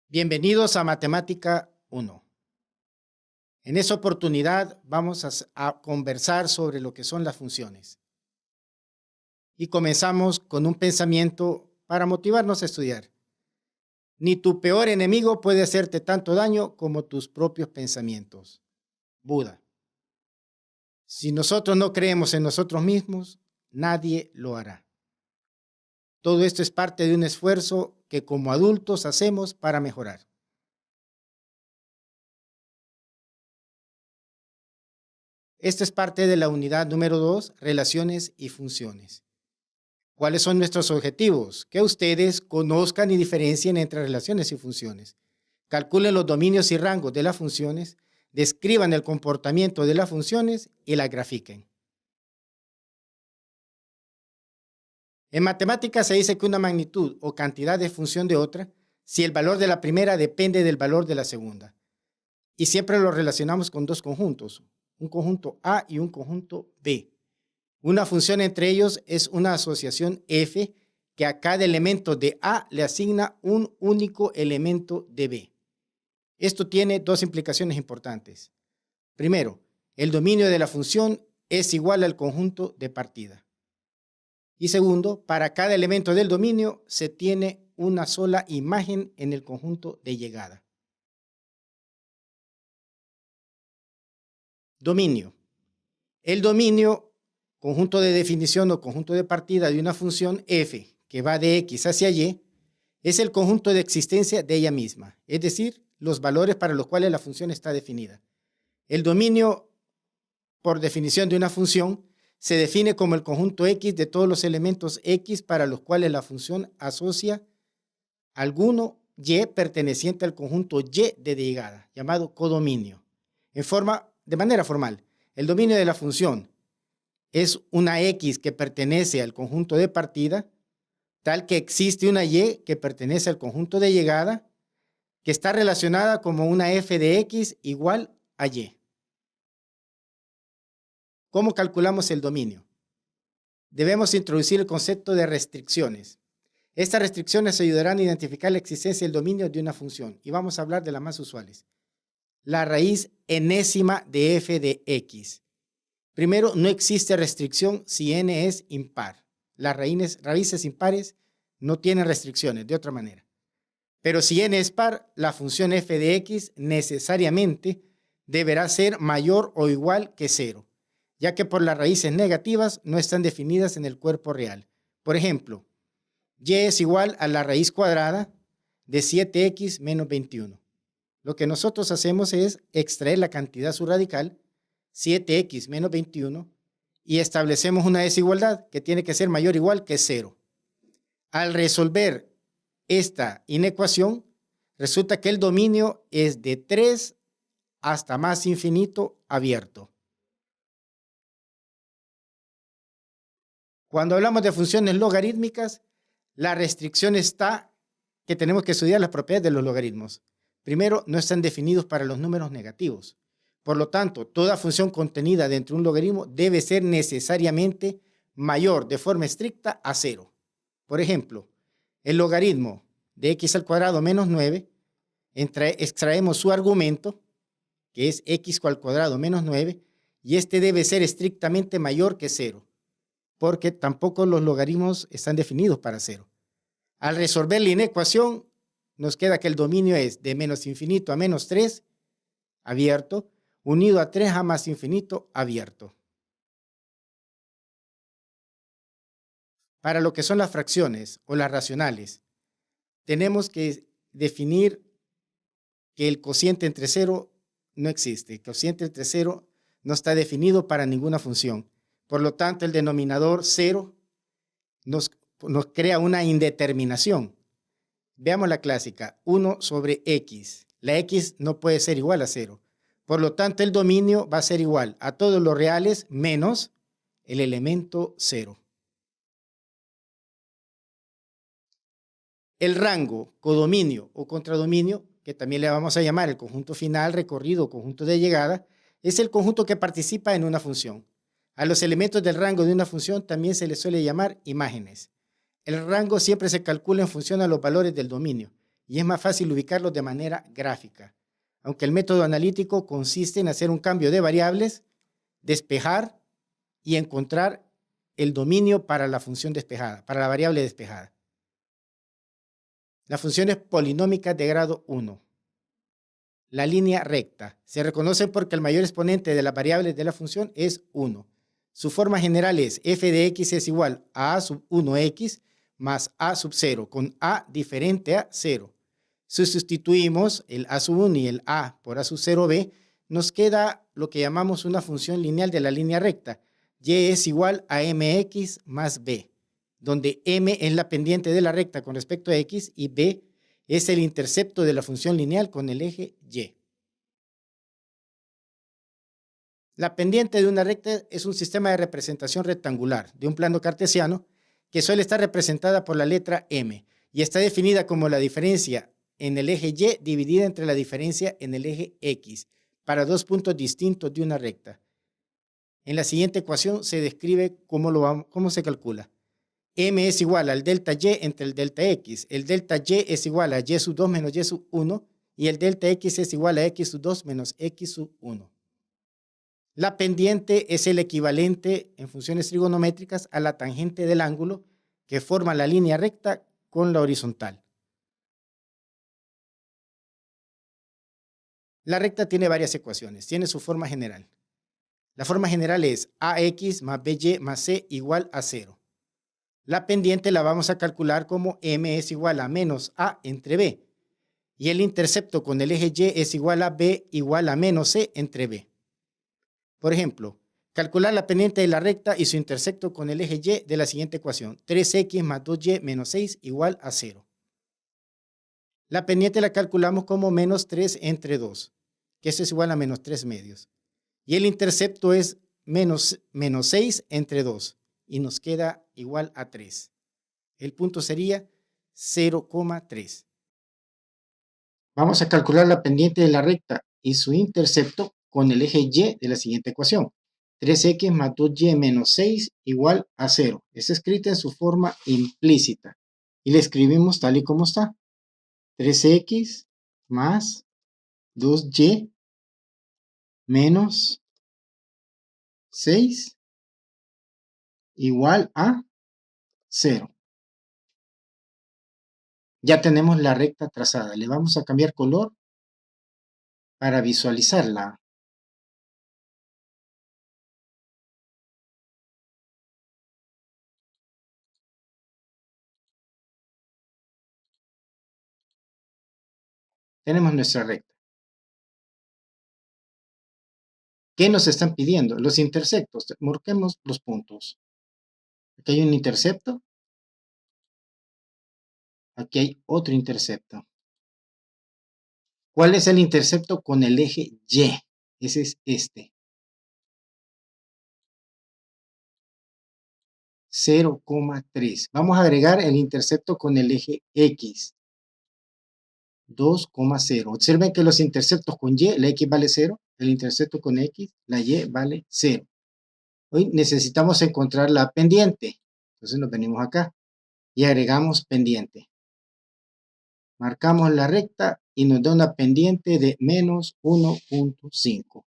Bienvenidos a Matemática 1. En esta oportunidad vamos a conversar sobre lo que son las funciones. Y comenzamos con un pensamiento para motivarnos a estudiar. Ni tu peor enemigo puede hacerte tanto daño como tus propios pensamientos. Buda. Si nosotros no creemos en nosotros mismos, nadie lo hará. Todo esto es parte de un esfuerzo que como adultos hacemos para mejorar. Esta es parte de la unidad número 2, relaciones y funciones. ¿Cuáles son nuestros objetivos? Que ustedes conozcan y diferencien entre relaciones y funciones. Calculen los dominios y rangos de las funciones, describan el comportamiento de las funciones y las grafiquen. En matemáticas se dice que una magnitud o cantidad es función de otra si el valor de la primera depende del valor de la segunda. Y siempre lo relacionamos con dos conjuntos, un conjunto A y un conjunto B. Una función entre ellos es una asociación F que a cada elemento de A le asigna un único elemento de B. Esto tiene dos implicaciones importantes. Primero, el dominio de la función es igual al conjunto de partida. Y segundo, para cada elemento del dominio se tiene una sola imagen en el conjunto de llegada. Dominio. El dominio, conjunto de definición o conjunto de partida de una función f que va de x hacia y, es el conjunto de existencia de ella misma, es decir, los valores para los cuales la función está definida. El dominio, por definición de una función, se define como el conjunto x de todos los elementos x para los cuales la función asocia alguno y perteneciente al conjunto y de llegada, llamado codominio. De manera formal, el dominio de la función es una x que pertenece al conjunto de partida, tal que existe una y que pertenece al conjunto de llegada, que está relacionada como una f de x igual a y. ¿Cómo calculamos el dominio? Debemos introducir el concepto de restricciones. Estas restricciones ayudarán a identificar la existencia del dominio de una función y vamos a hablar de las más usuales. La raíz enésima de f de x. Primero, no existe restricción si n es impar. Las raíces impares no tienen restricciones, de otra manera. Pero si n es par, la función f de x necesariamente deberá ser mayor o igual que 0, ya que por las raíces negativas no están definidas en el cuerpo real. Por ejemplo, y es igual a la raíz cuadrada de 7x menos 21. Lo que nosotros hacemos es extraer la cantidad subradical, 7x menos 21, y establecemos una desigualdad que tiene que ser mayor o igual que 0. Al resolver esta inecuación, resulta que el dominio es de 3 hasta más infinito abierto. Cuando hablamos de funciones logarítmicas, la restricción está que tenemos que estudiar las propiedades de los logaritmos. Primero, no están definidos para los números negativos. Por lo tanto, toda función contenida dentro de un logaritmo debe ser necesariamente mayor de forma estricta a 0. Por ejemplo, el logaritmo de x al cuadrado menos 9, extraemos su argumento, que es x al cuadrado menos 9, y este debe ser estrictamente mayor que 0, porque tampoco los logaritmos están definidos para 0. Al resolver la inecuación, nos queda que el dominio es de menos infinito a menos 3, abierto, unido a 3 a más infinito, abierto. Para lo que son las fracciones o las racionales, tenemos que definir que el cociente entre 0 no existe. El cociente entre 0 no está definido para ninguna función. Por lo tanto, el denominador 0 nos crea una indeterminación. Veamos la clásica, 1 sobre x. La x no puede ser igual a 0. Por lo tanto, el dominio va a ser igual a todos los reales menos el elemento 0. El rango, codominio o contradominio, que también le vamos a llamar el conjunto final, recorrido o conjunto de llegada, es el conjunto que participa en una función. A los elementos del rango de una función también se les suele llamar imágenes. El rango siempre se calcula en función a los valores del dominio, y es más fácil ubicarlos de manera gráfica. Aunque el método analítico consiste en hacer un cambio de variables, despejar y encontrar el dominio para la función despejada, para la variable despejada. Las funciones polinómicas de grado 1. La línea recta. Se reconoce porque el mayor exponente de las variables de la función es 1. Su forma general es f de x es igual a a sub 1x más a sub 0, con a diferente a 0. Si sustituimos el a sub 1 y el a por a sub 0b, nos queda lo que llamamos una función lineal de la línea recta. Y es igual a mx más b, donde m es la pendiente de la recta con respecto a x y b es el intercepto de la función lineal con el eje y. La pendiente de una recta es un sistema de representación rectangular de un plano cartesiano que suele estar representada por la letra m y está definida como la diferencia en el eje y dividida entre la diferencia en el eje x para dos puntos distintos de una recta. En la siguiente ecuación se describe cómo se calcula. M es igual al delta y entre el delta x. El delta y es igual a y sub 2 menos y sub 1 y el delta x es igual a x sub 2 menos x sub 1. La pendiente es el equivalente en funciones trigonométricas a la tangente del ángulo que forma la línea recta con la horizontal. La recta tiene varias ecuaciones, tiene su forma general. La forma general es ax más by más c igual a 0. La pendiente la vamos a calcular como m es igual a menos a entre b. Y el intercepto con el eje y es igual a b igual a menos c entre b. Por ejemplo, calcular la pendiente de la recta y su intercepto con el eje y de la siguiente ecuación. 3x más 2y menos 6 igual a 0. La pendiente la calculamos como menos 3 entre 2, que eso es igual a menos 3 medios. Y el intercepto es menos 6 entre 2 y nos queda igual a 3. El punto sería 0,3. Vamos a calcular la pendiente de la recta y su intercepto con el eje y de la siguiente ecuación. 3x más 2y menos 6 igual a 0. Es escrita en su forma implícita. Y le escribimos tal y como está. 3x más 2y menos 6 igual a 0. Ya tenemos la recta trazada. Le vamos a cambiar color para visualizarla. Tenemos nuestra recta. ¿Qué nos están pidiendo? Los interceptos. Marquemos los puntos. Aquí hay un intercepto. Aquí hay otro intercepto. ¿Cuál es el intercepto con el eje y? Ese es este. 0,3. Vamos a agregar el intercepto con el eje x. 2,0. Observen que los interceptos con y, la x vale 0. El intercepto con x, la y vale 0. Hoy necesitamos encontrar la pendiente. Entonces nos venimos acá y agregamos pendiente. Marcamos la recta y nos da una pendiente de menos 1,5.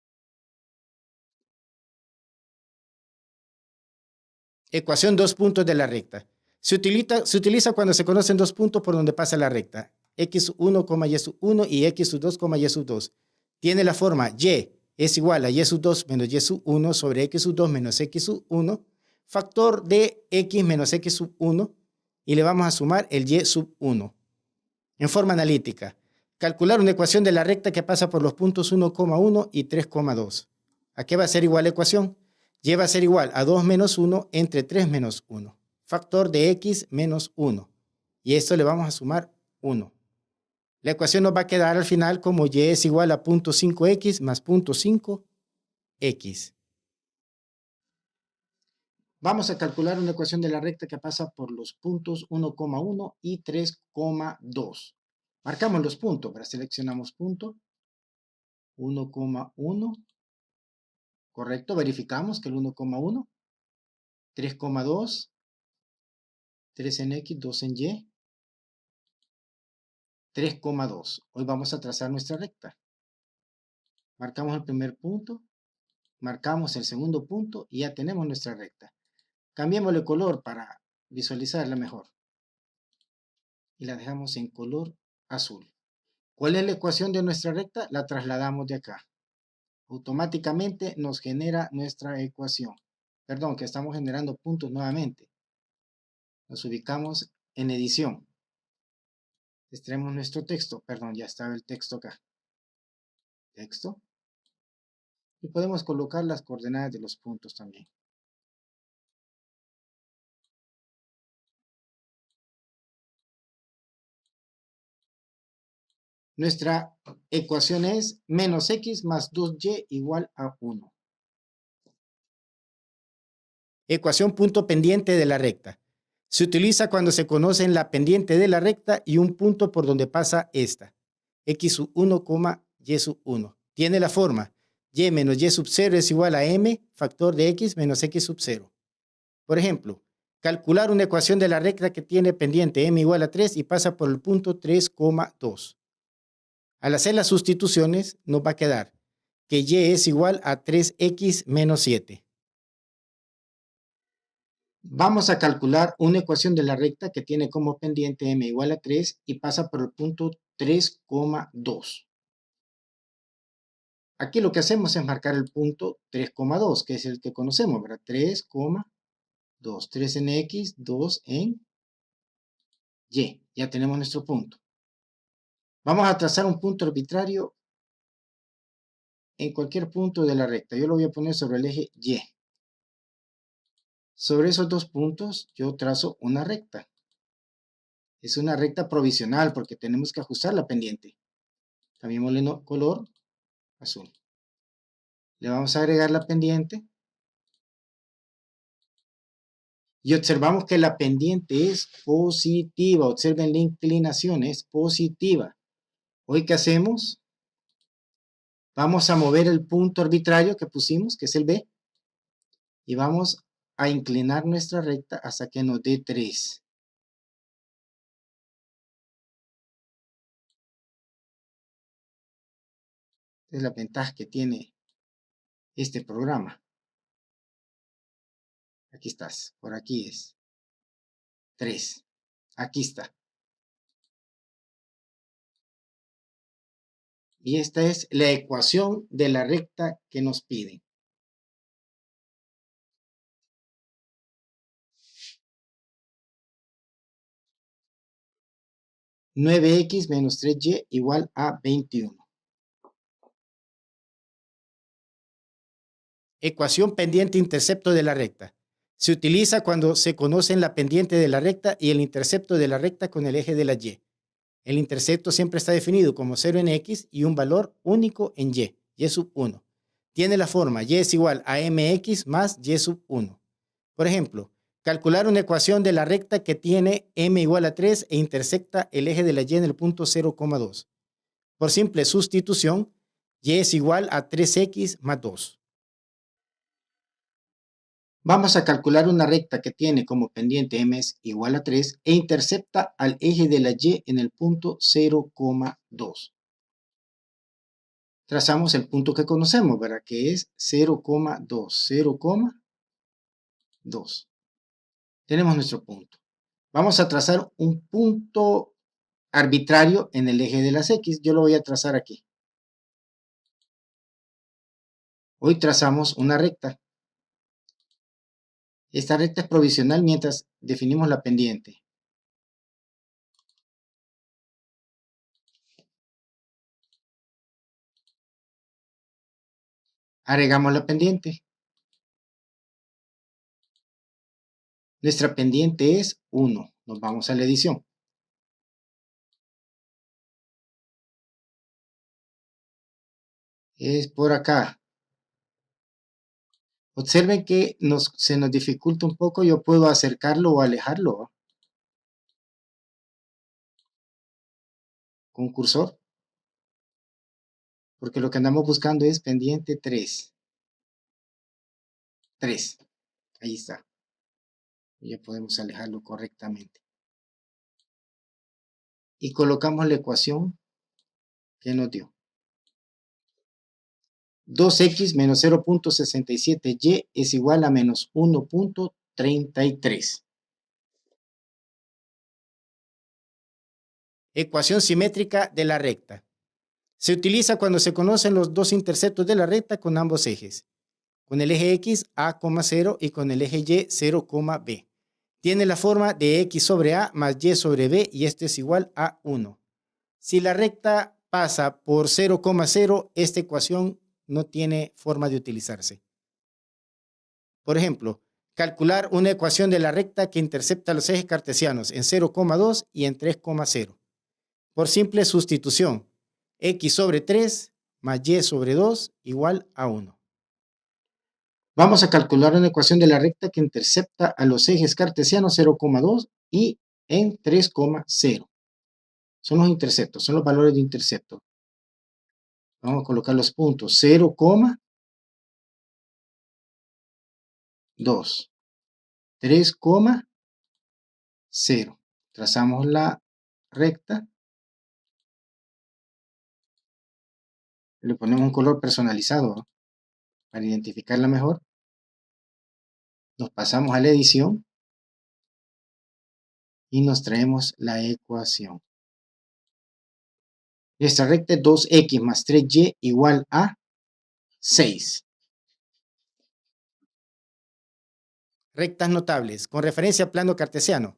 Ecuación 2 puntos de la recta. Se utiliza cuando se conocen dos puntos por donde pasa la recta. x1, y sub 1 y x sub 2, y sub 2. Tiene la forma y es igual a y sub 2 menos y sub 1 sobre x sub 2 menos x sub 1, factor de x menos x sub 1, y le vamos a sumar el y sub 1. En forma analítica, calcular una ecuación de la recta que pasa por los puntos 1,1 y 3,2. ¿A qué va a ser igual la ecuación? Y va a ser igual a 2 menos 1 entre 3 menos 1. Factor de x menos 1. Y esto le vamos a sumar 1. La ecuación nos va a quedar al final como y es igual a 0,5x más 0,5x. Vamos a calcular una ecuación de la recta que pasa por los puntos 1,1 y 3,2. Marcamos los puntos, ahora seleccionamos punto 1,1. Correcto, verificamos que el 1,1. 3,2. 3 en x, 2 en y. 3,2. Hoy vamos a trazar nuestra recta. Marcamos el primer punto, marcamos el segundo punto y ya tenemos nuestra recta. Cambiémosle el color para visualizarla mejor. Y la dejamos en color azul. ¿Cuál es la ecuación de nuestra recta? La trasladamos de acá. Automáticamente nos genera nuestra ecuación. Perdón, que estamos generando puntos nuevamente. Nos ubicamos en edición. Extraemos nuestro texto. Perdón, ya estaba el texto acá. Texto. Y podemos colocar las coordenadas de los puntos también. Nuestra ecuación es menos x más 2y igual a 1. Ecuación punto pendiente de la recta. Se utiliza cuando se conocen la pendiente de la recta y un punto por donde pasa esta. X sub 1, y sub 1. Tiene la forma y menos y sub 0 es igual a m factor de x menos x sub 0. Por ejemplo, calcular una ecuación de la recta que tiene pendiente m igual a 3 y pasa por el punto 3,2. Al hacer las sustituciones nos va a quedar que y es igual a 3x menos 7. Vamos a calcular una ecuación de la recta que tiene como pendiente m igual a 3 y pasa por el punto 3,2. Aquí lo que hacemos es marcar el punto 3,2, que es el que conocemos, ¿verdad? 3,2. 3 en x, 2 en y. Ya tenemos nuestro punto. Vamos a trazar un punto arbitrario en cualquier punto de la recta. Yo lo voy a poner sobre el eje y. Sobre esos dos puntos yo trazo una recta. Es una recta provisional porque tenemos que ajustar la pendiente. Cambiémosle color azul. Le vamos a agregar la pendiente. Y observamos que la pendiente es positiva. Observen la inclinación, es positiva. Hoy, ¿qué hacemos? Vamos a mover el punto arbitrario que pusimos, que es el B. Y vamos a inclinar nuestra recta hasta que nos dé 3. Esta es la ventaja que tiene este programa. Aquí estás, por aquí es 3. Aquí está. Y esta es la ecuación de la recta que nos piden. (9x menos 3y igual a 21). Ecuación pendiente intercepto de la recta. Se utiliza cuando se conocen la pendiente de la recta y el intercepto de la recta con el eje de la y. El intercepto siempre está definido como 0 en x y un valor único en y sub 1. Tiene la forma y es igual a mx más y sub 1. Por ejemplo, calcular una ecuación de la recta que tiene m igual a 3 e intersecta el eje de la y en el punto 0,2. Por simple sustitución, y es igual a 3x más 2. Vamos a calcular una recta que tiene como pendiente m es igual a 3 e intercepta al eje de la y en el punto 0,2. Trazamos el punto que conocemos, ¿verdad? Que es 0,2, 0,2. Tenemos nuestro punto. Vamos a trazar un punto arbitrario en el eje de las X. Yo lo voy a trazar aquí. Hoy trazamos una recta. Esta recta es provisional mientras definimos la pendiente. Agregamos la pendiente. Nuestra pendiente es 1. Nos vamos a la edición. Es por acá. Observen que se nos dificulta un poco. Yo puedo acercarlo o alejarlo con cursor. Porque lo que andamos buscando es pendiente 3. 3. Ahí está. Ya podemos alejarlo correctamente. y colocamos la ecuación que nos dio. 2x menos 0.67y es igual a menos 1.33. Ecuación simétrica de la recta. Se utiliza cuando se conocen los dos interceptos de la recta con ambos ejes. Con el eje x, a, 0 y con el eje y, 0, b. Tiene la forma de x sobre a más y sobre b y esto es igual a 1. Si la recta pasa por 0, 0, esta ecuación no tiene forma de utilizarse. Por ejemplo, calcular una ecuación de la recta que intercepta los ejes cartesianos en 0,2 y en 3,0. Por simple sustitución, x sobre 3 más y sobre 2 igual a 1. Vamos a calcular una ecuación de la recta que intercepta a los ejes cartesianos 0,2 y en 3,0. Son los interceptos, son los valores de intercepto. Vamos a colocar los puntos 0,2, 3,0. Trazamos la recta. Le ponemos un color personalizado, ¿no?, para identificarla mejor. Nos pasamos a la edición y nos traemos la ecuación. Esta recta es 2x más 3y igual a 6. Rectas notables, con referencia a plano cartesiano.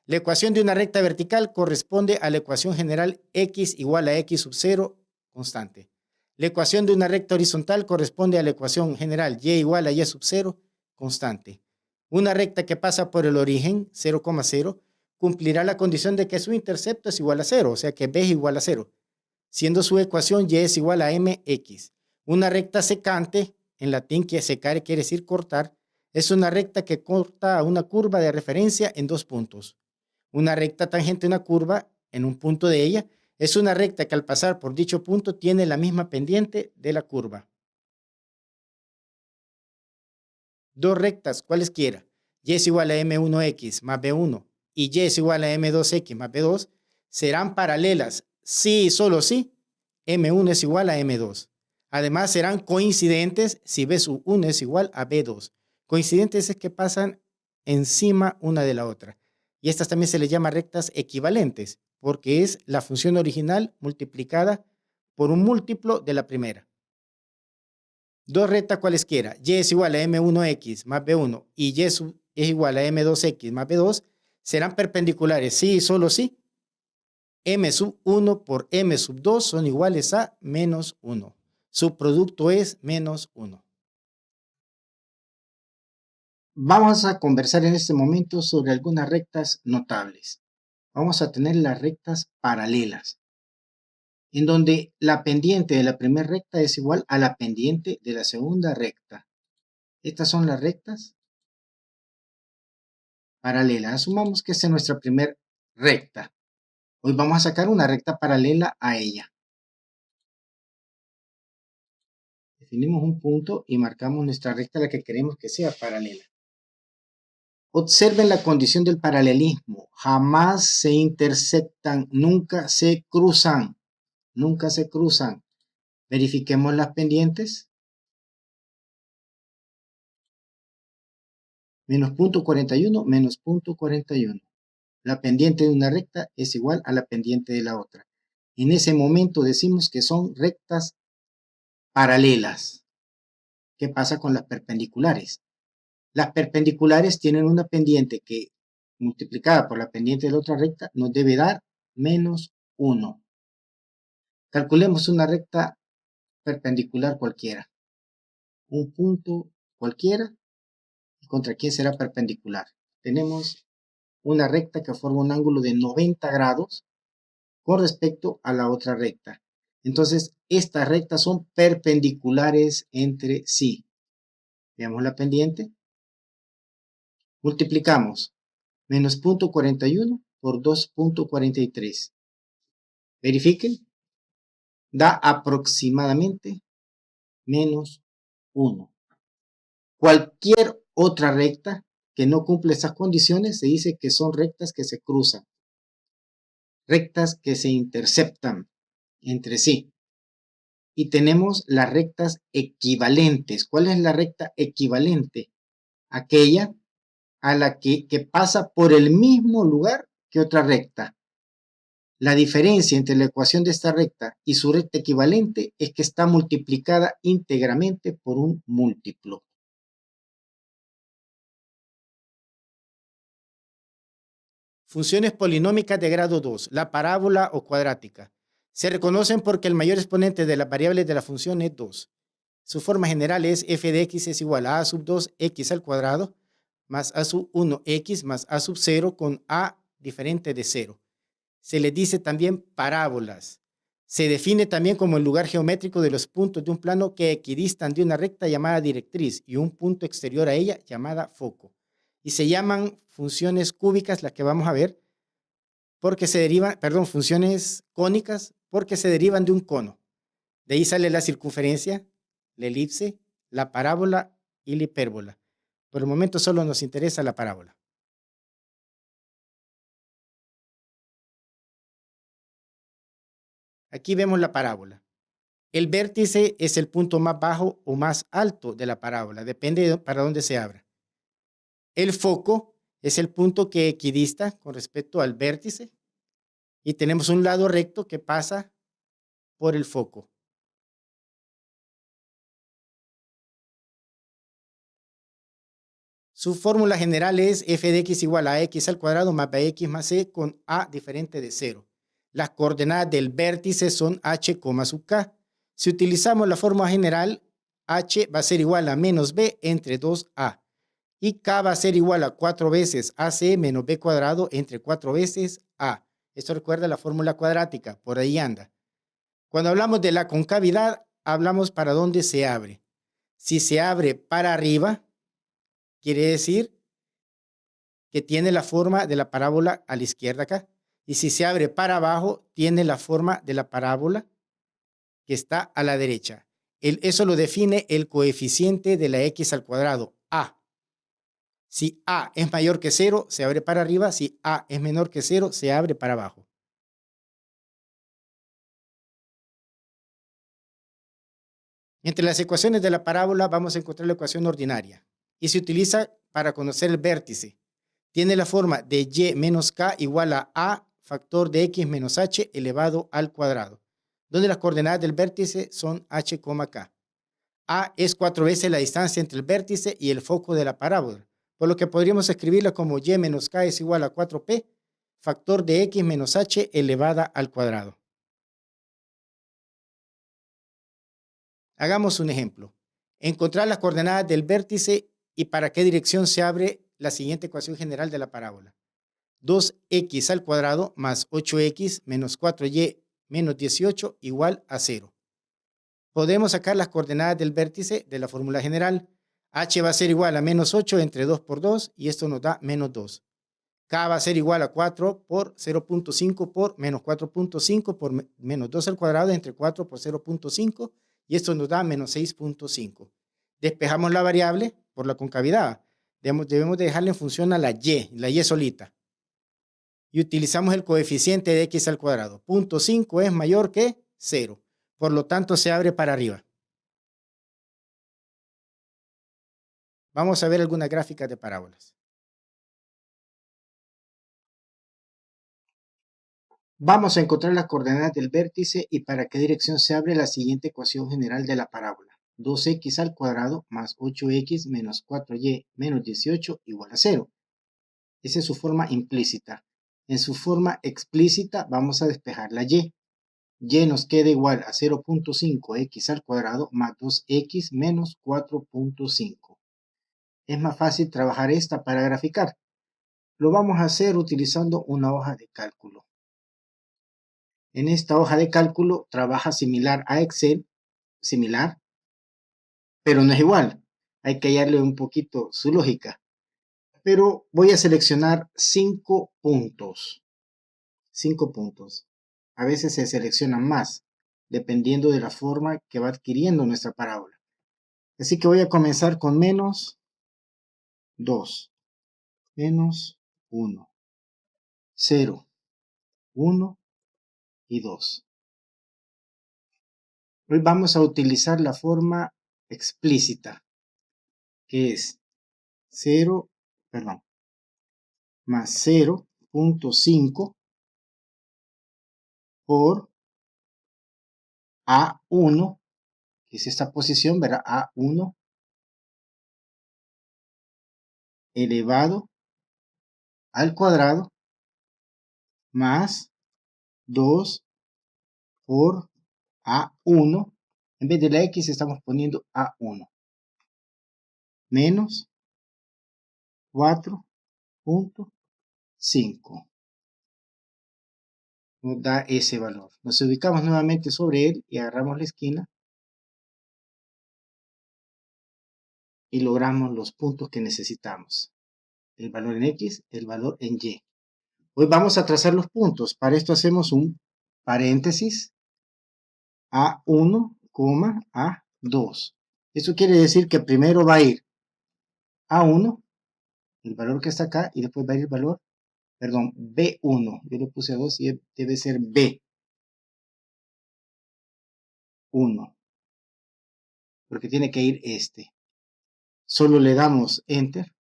La ecuación de una recta vertical corresponde a la ecuación general x igual a x sub 0 constante. La ecuación de una recta horizontal corresponde a la ecuación general y igual a y sub 0 constante. Una recta que pasa por el origen 0,0 cumplirá la condición de que su intercepto es igual a 0, o sea que b es igual a 0, siendo su ecuación y es igual a mx. Una recta secante, en latín que secare quiere decir cortar, es una recta que corta a una curva de referencia en dos puntos. Una recta tangente a una curva en un punto de ella es una recta que al pasar por dicho punto tiene la misma pendiente de la curva. Dos rectas cualesquiera, y es igual a m1x más b1 y y es igual a m2x más b2, serán paralelas si y solo si m1 es igual a m2. Además serán coincidentes si b1 es igual a b2. Coincidentes es que pasan encima una de la otra. Y estas también se les llama rectas equivalentes, porque es la función original multiplicada por un múltiplo de la primera. Dos rectas cualesquiera, y es igual a m1x más b1 y y es igual a m2x más b2, serán perpendiculares si y solo si m sub 1 por m sub 2 son iguales a menos 1. Su producto es menos 1. Vamos a conversar en este momento sobre algunas rectas notables. Vamos a tener las rectas paralelas, en donde la pendiente de la primera recta es igual a la pendiente de la segunda recta. Estas son las rectas paralelas. Asumamos que esta es nuestra primera recta. Hoy vamos a sacar una recta paralela a ella. Definimos un punto y marcamos nuestra recta, la que queremos que sea paralela. Observen la condición del paralelismo. Jamás se intersectan, nunca se cruzan. Nunca se cruzan. Verifiquemos las pendientes. Menos punto 41, menos punto 41. La pendiente de una recta es igual a la pendiente de la otra. En ese momento decimos que son rectas paralelas. ¿Qué pasa con las perpendiculares? Las perpendiculares tienen una pendiente que, multiplicada por la pendiente de la otra recta, nos debe dar menos 1. Calculemos una recta perpendicular cualquiera. Un punto cualquiera. ¿Contra quién será perpendicular? Tenemos una recta que forma un ángulo de 90 grados con respecto a la otra recta. Entonces, estas rectas son perpendiculares entre sí. Veamos la pendiente. Multiplicamos menos 0.41 por 2.43. Verifiquen. Da aproximadamente menos 1. Cualquier otra recta que no cumple esas condiciones se dice que son rectas que se cruzan. rectas que se interceptan entre sí. Y tenemos las rectas equivalentes. ¿Cuál es la recta equivalente? Aquella a la que pasa por el mismo lugar que otra recta. La diferencia entre la ecuación de esta recta y su recta equivalente es que está multiplicada íntegramente por un múltiplo. Funciones polinómicas de grado 2, la parábola o cuadrática. Se reconocen porque el mayor exponente de las variables de la función es 2. Su forma general es f de x es igual a a sub 2 x al cuadrado más a sub 1 x más a sub 0 con a diferente de 0. Se les dice también parábolas. Se define también como el lugar geométrico de los puntos de un plano que equidistan de una recta llamada directriz y un punto exterior a ella llamada foco. Y se llaman funciones cúbicas, las que vamos a ver, porque se derivan, funciones cónicas, porque se derivan de un cono. De ahí sale la circunferencia, la elipse, la parábola y la hipérbola. Por el momento solo nos interesa la parábola. Aquí vemos la parábola. El vértice es el punto más bajo o más alto de la parábola, depende de para dónde se abra. El foco es el punto que equidista con respecto al vértice y tenemos un lado recto que pasa por el foco. Su fórmula general es f de x igual a x al cuadrado más bx más c con a diferente de 0. Las coordenadas del vértice son h, sub k. Si utilizamos la fórmula general, h va a ser igual a menos b entre 2a. Y k va a ser igual a 4 veces ac menos b cuadrado entre 4 veces a. Esto recuerda la fórmula cuadrática, por ahí anda. Cuando hablamos de la concavidad, hablamos para dónde se abre. Si se abre para arriba, quiere decir que tiene la forma de la parábola a la izquierda acá. Y si se abre para abajo, tiene la forma de la parábola que está a la derecha. Eso lo define el coeficiente de la x al cuadrado, a. Si a es mayor que 0, se abre para arriba. Si a es menor que 0, se abre para abajo. Entre las ecuaciones de la parábola vamos a encontrar la ecuación ordinaria y se utiliza para conocer el vértice. Tiene la forma de y menos k igual a factor de x menos h elevado al cuadrado, donde las coordenadas del vértice son h, k. A es 4 veces la distancia entre el vértice y el foco de la parábola, por lo que podríamos escribirla como y menos k es igual a 4p, factor de x menos h elevada al cuadrado. Hagamos un ejemplo. Encontrar las coordenadas del vértice y para qué dirección se abre la siguiente ecuación general de la parábola. 2x al cuadrado más 8x menos 4y menos 18 igual a 0. Podemos sacar las coordenadas del vértice de la fórmula general. H va a ser igual a menos 8 entre 2 por 2 y esto nos da menos 2. K va a ser igual a 4 por 0.5 por menos 4.5 por menos 2 al cuadrado entre 4 por 0.5 y esto nos da menos 6.5. Despejamos la variable por la concavidad. Debemos dejarle en función a la y solita. Y utilizamos el coeficiente de x al cuadrado. 0.5 es mayor que 0. Por lo tanto, se abre para arriba. Vamos a ver algunas gráficas de parábolas. Vamos a encontrar las coordenadas del vértice y para qué dirección se abre la siguiente ecuación general de la parábola. 2x al cuadrado más 8x menos 4y menos 18 igual a 0. Esa es su forma implícita. En su forma explícita vamos a despejar la y. Y nos queda igual a 0.5x al cuadrado más 2x menos 4.5. Es más fácil trabajar esta para graficar. Lo vamos a hacer utilizando una hoja de cálculo. En esta hoja de cálculo trabaja similar a Excel, pero no es igual. Hay que hallarle un poquito su lógica. Pero voy a seleccionar 5 puntos. 5 puntos. A veces se seleccionan más, dependiendo de la forma que va adquiriendo nuestra parábola. Así que voy a comenzar con menos 2, menos 1, 0, 1, y 2. Hoy vamos a utilizar la forma explícita, que es 0, perdón, más 0.5 por A1, que es esta posición, ¿verdad? A1 elevado al cuadrado más 2 por A1. En vez de la X estamos poniendo A1 menos 4.5. Nos da ese valor. Nos ubicamos nuevamente sobre él y agarramos la esquina y logramos los puntos que necesitamos. El valor en X, el valor en Y. Hoy vamos a trazar los puntos. Para esto hacemos un paréntesis A1, A2. Eso quiere decir que primero va a ir A1, el valor que está acá, y después va a ir el valor, perdón, B1. Yo le puse 2 y debe ser B1, porque tiene que ir este. Solo le damos Enter.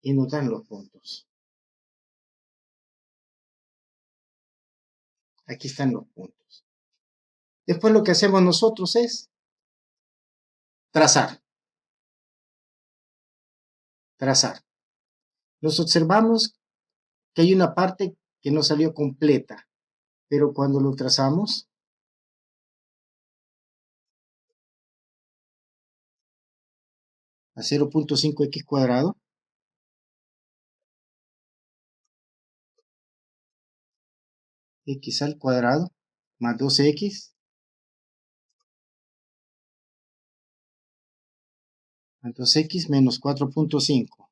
Y nos dan los puntos. Aquí están los puntos. Después lo que hacemos nosotros es trazar. Trazar. Nos observamos que hay una parte que no salió completa, pero cuando lo trazamos, a 0.5x cuadrado, x al cuadrado más 2x más 2x menos 4.5.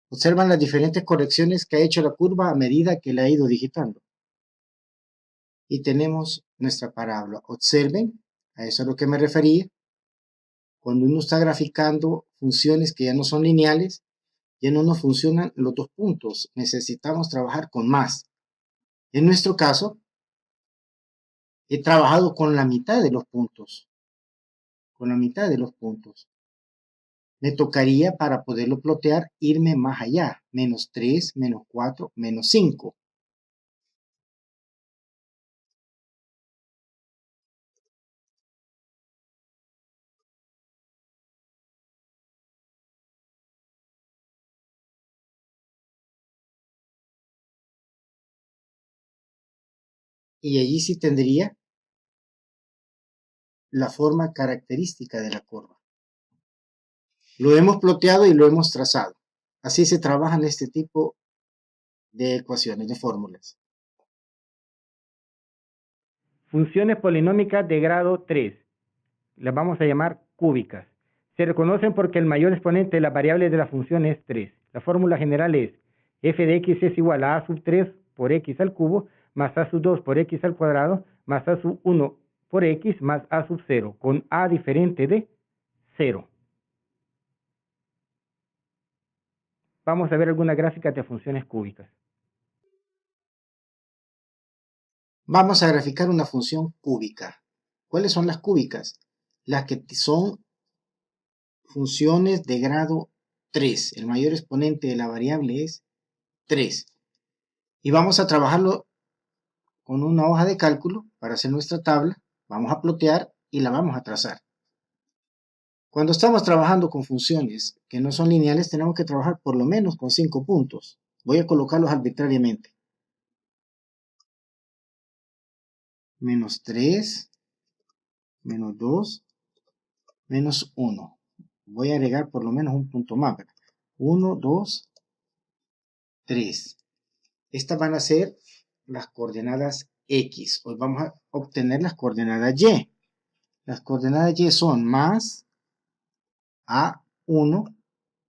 Observan las diferentes correcciones que ha hecho la curva a medida que la ha ido digitando. Y tenemos nuestra parábola. Observen, a eso es a lo que me refería. Cuando uno está graficando funciones que ya no son lineales, ya no nos funcionan los dos puntos. Necesitamos trabajar con más. En nuestro caso, he trabajado con la mitad de los puntos. Con la mitad de los puntos. Me tocaría, para poderlo plotear, irme más allá. Menos 3, menos 4, menos 5. Y allí sí tendría la forma característica de la curva. Lo hemos ploteado y lo hemos trazado. Así se trabajan este tipo de ecuaciones, de fórmulas. Funciones polinómicas de grado 3. Las vamos a llamar cúbicas. Se reconocen porque el mayor exponente de las variables de la función es 3. La fórmula general es f de x es igual a sub 3 por x al cubo más a sub 2 por x al cuadrado más a sub 1 por x más a sub 0, con a diferente de 0. Vamos a ver algunas gráficas de funciones cúbicas. Vamos a graficar una función cúbica. ¿Cuáles son las cúbicas? Las que son funciones de grado 3. El mayor exponente de la variable es 3. Y vamos a trabajarlo con una hoja de cálculo para hacer nuestra tabla. Vamos a plotear y la vamos a trazar. Cuando estamos trabajando con funciones que no son lineales, tenemos que trabajar por lo menos con 5 puntos. Voy a colocarlos arbitrariamente. Menos 3, menos 2, menos 1. Voy a agregar por lo menos un punto más. 1, 2, 3. Estas van a ser las coordenadas X. Hoy vamos a obtener las coordenadas Y. Las coordenadas Y son más A1,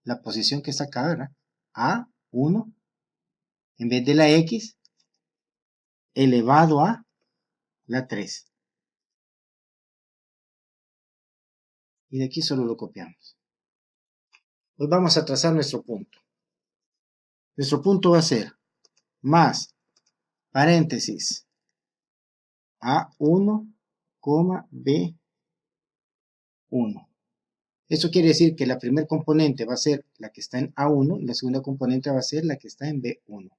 la posición que está acá, ¿verdad? A1, en vez de la X, elevado a la 3. Y de aquí solo lo copiamos. Pues vamos a trazar nuestro punto. Nuestro punto va a ser más paréntesis A1, B1. Eso quiere decir que la primera componente va a ser la que está en A1 y la segunda componente va a ser la que está en B1.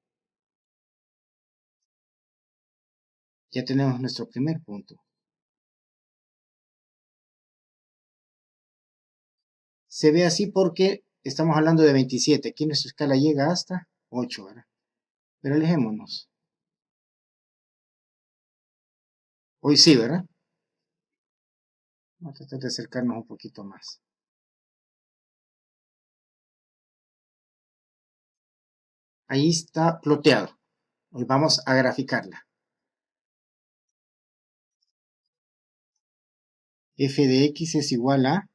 Ya tenemos nuestro primer punto. Se ve así porque estamos hablando de 27. Aquí nuestra escala llega hasta 8, ¿verdad? Pero alejémonos. Hoy sí, ¿verdad? Vamos a tratar de acercarnos un poquito más. Ahí está ploteado. Hoy vamos a graficarla. F de X es igual a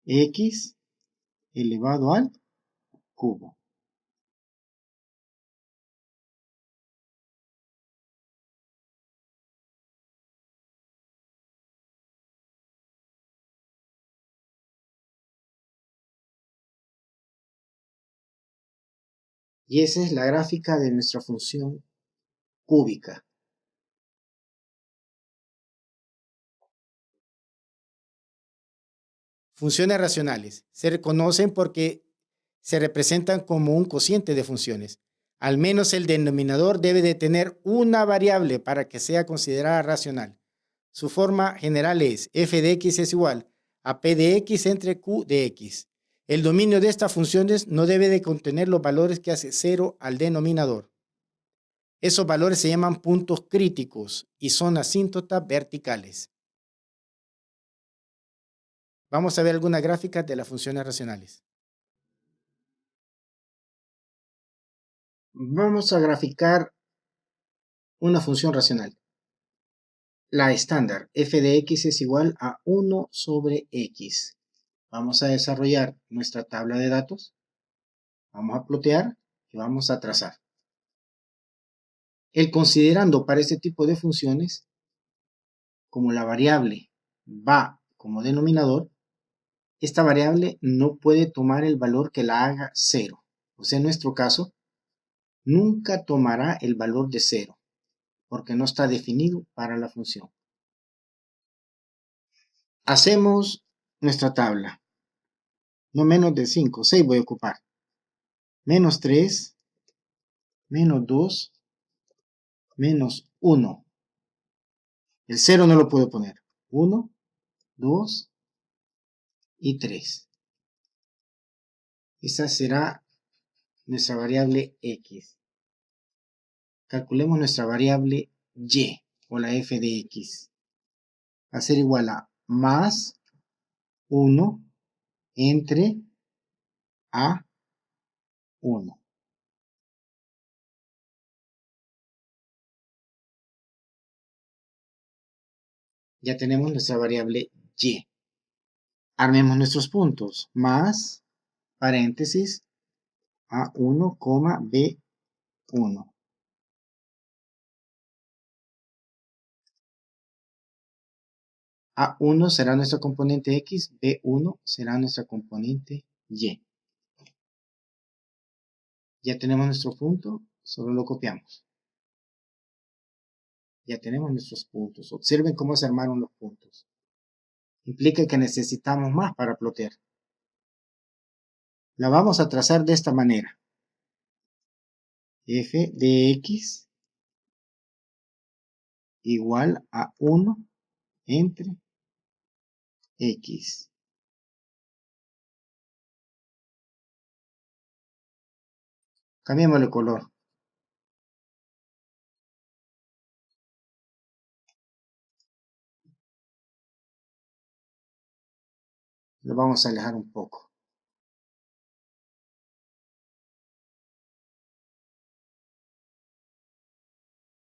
X elevado al cubo. Y esa es la gráfica de nuestra función cúbica. Funciones racionales. Se reconocen porque se representan como un cociente de funciones. Al menos el denominador debe de tener una variable para que sea considerada racional. Su forma general es f de x es igual a p de x entre q de x. El dominio de estas funciones no debe de contener los valores que hace 0 al denominador. Esos valores se llaman puntos críticos y son asíntotas verticales. Vamos a ver algunas gráficas de las funciones racionales. Vamos a graficar una función racional. La estándar, f de x es igual a 1 sobre x. Vamos a desarrollar nuestra tabla de datos. Vamos a plotear y vamos a trazar. El considerando para este tipo de funciones, como la variable va como denominador, esta variable no puede tomar el valor que la haga 0. O sea, en nuestro caso, nunca tomará el valor de 0, porque no está definido para la función. Hacemos nuestra tabla. No menos de 5, 6 voy a ocupar. Menos 3, menos 2, menos 1. El 0 no lo puedo poner. 1, 2 y 3. Esa será nuestra variable x. Calculemos nuestra variable y, o la f de x. Va a ser igual a más 1 entre A1. Ya tenemos nuestra variable y. Armemos nuestros puntos. Más, paréntesis, A1, B1. A1 será nuestra componente X, B1 será nuestra componente Y. Ya tenemos nuestro punto, solo lo copiamos. Ya tenemos nuestros puntos. Observen cómo se armaron los puntos. Implica que necesitamos más para plotear. La vamos a trazar de esta manera. F de X igual a 1 entre X. Cambiémosle color. Lo vamos a alejar un poco.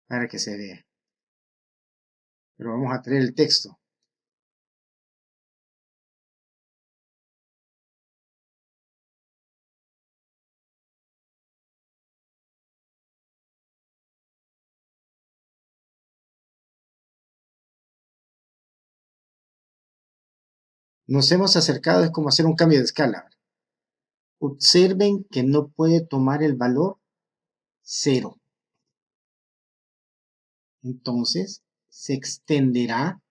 Para que se vea. Pero vamos a traer el texto. nos hemos acercado, es como hacer un cambio de escala. Observen que no puede tomar el valor 0. Entonces, se extenderá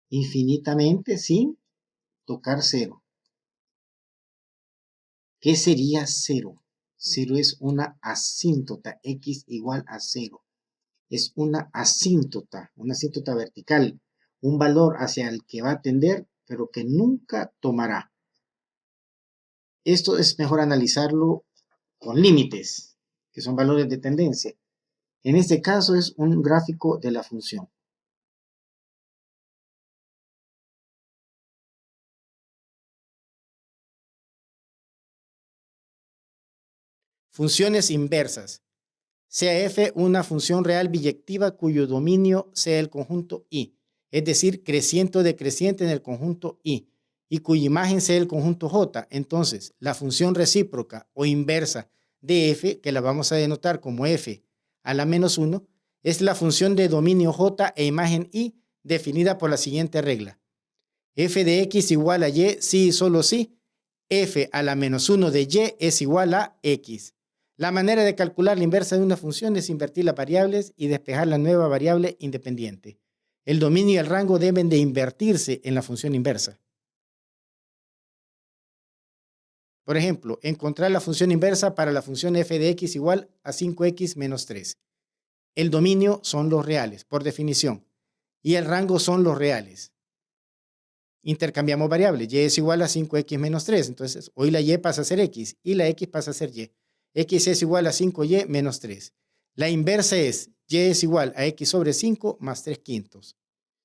infinitamente sin tocar 0. ¿Qué sería 0? 0 es una asíntota, x igual a 0. Es una asíntota vertical, un valor hacia el que va a tender, pero que nunca tomará. Esto es mejor analizarlo con límites, que son valores de tendencia. En este caso es un gráfico de la función. Funciones inversas. Sea f una función real biyectiva cuyo dominio sea el conjunto I, es decir, creciente o decreciente en el conjunto I, y cuya imagen sea el conjunto J. Entonces, la función recíproca o inversa de f, que la vamos a denotar como f a la menos 1, es la función de dominio J e imagen I definida por la siguiente regla. F de x igual a y si y solo si f a la menos 1 de y es igual a x. La manera de calcular la inversa de una función es invertir las variables y despejar la nueva variable independiente. El dominio y el rango deben de invertirse en la función inversa. Por ejemplo, encontrar la función inversa para la función f de x igual a 5x menos 3. El dominio son los reales, por definición, y el rango son los reales. Intercambiamos variables, y es igual a 5x menos 3, entonces hoy la y pasa a ser x y la x pasa a ser y. X es igual a 5y menos 3. La inversa es y es igual a x sobre 5 más 3 quintos.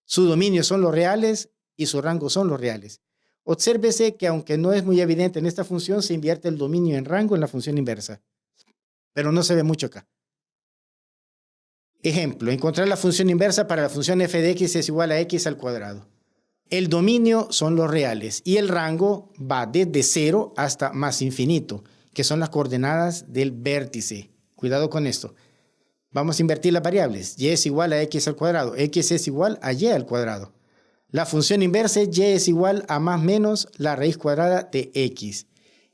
Su dominio son los reales y su rango son los reales. Obsérvese que aunque no es muy evidente en esta función, se invierte el dominio en rango en la función inversa, pero no se ve mucho acá. Ejemplo, encontrar la función inversa para la función f de x es igual a x al cuadrado. El dominio son los reales y el rango va desde 0 hasta más infinito, que son las coordenadas del vértice. Cuidado con esto. Vamos a invertir las variables. Y es igual a x al cuadrado. X es igual a y al cuadrado. La función inversa y es igual a más menos la raíz cuadrada de x.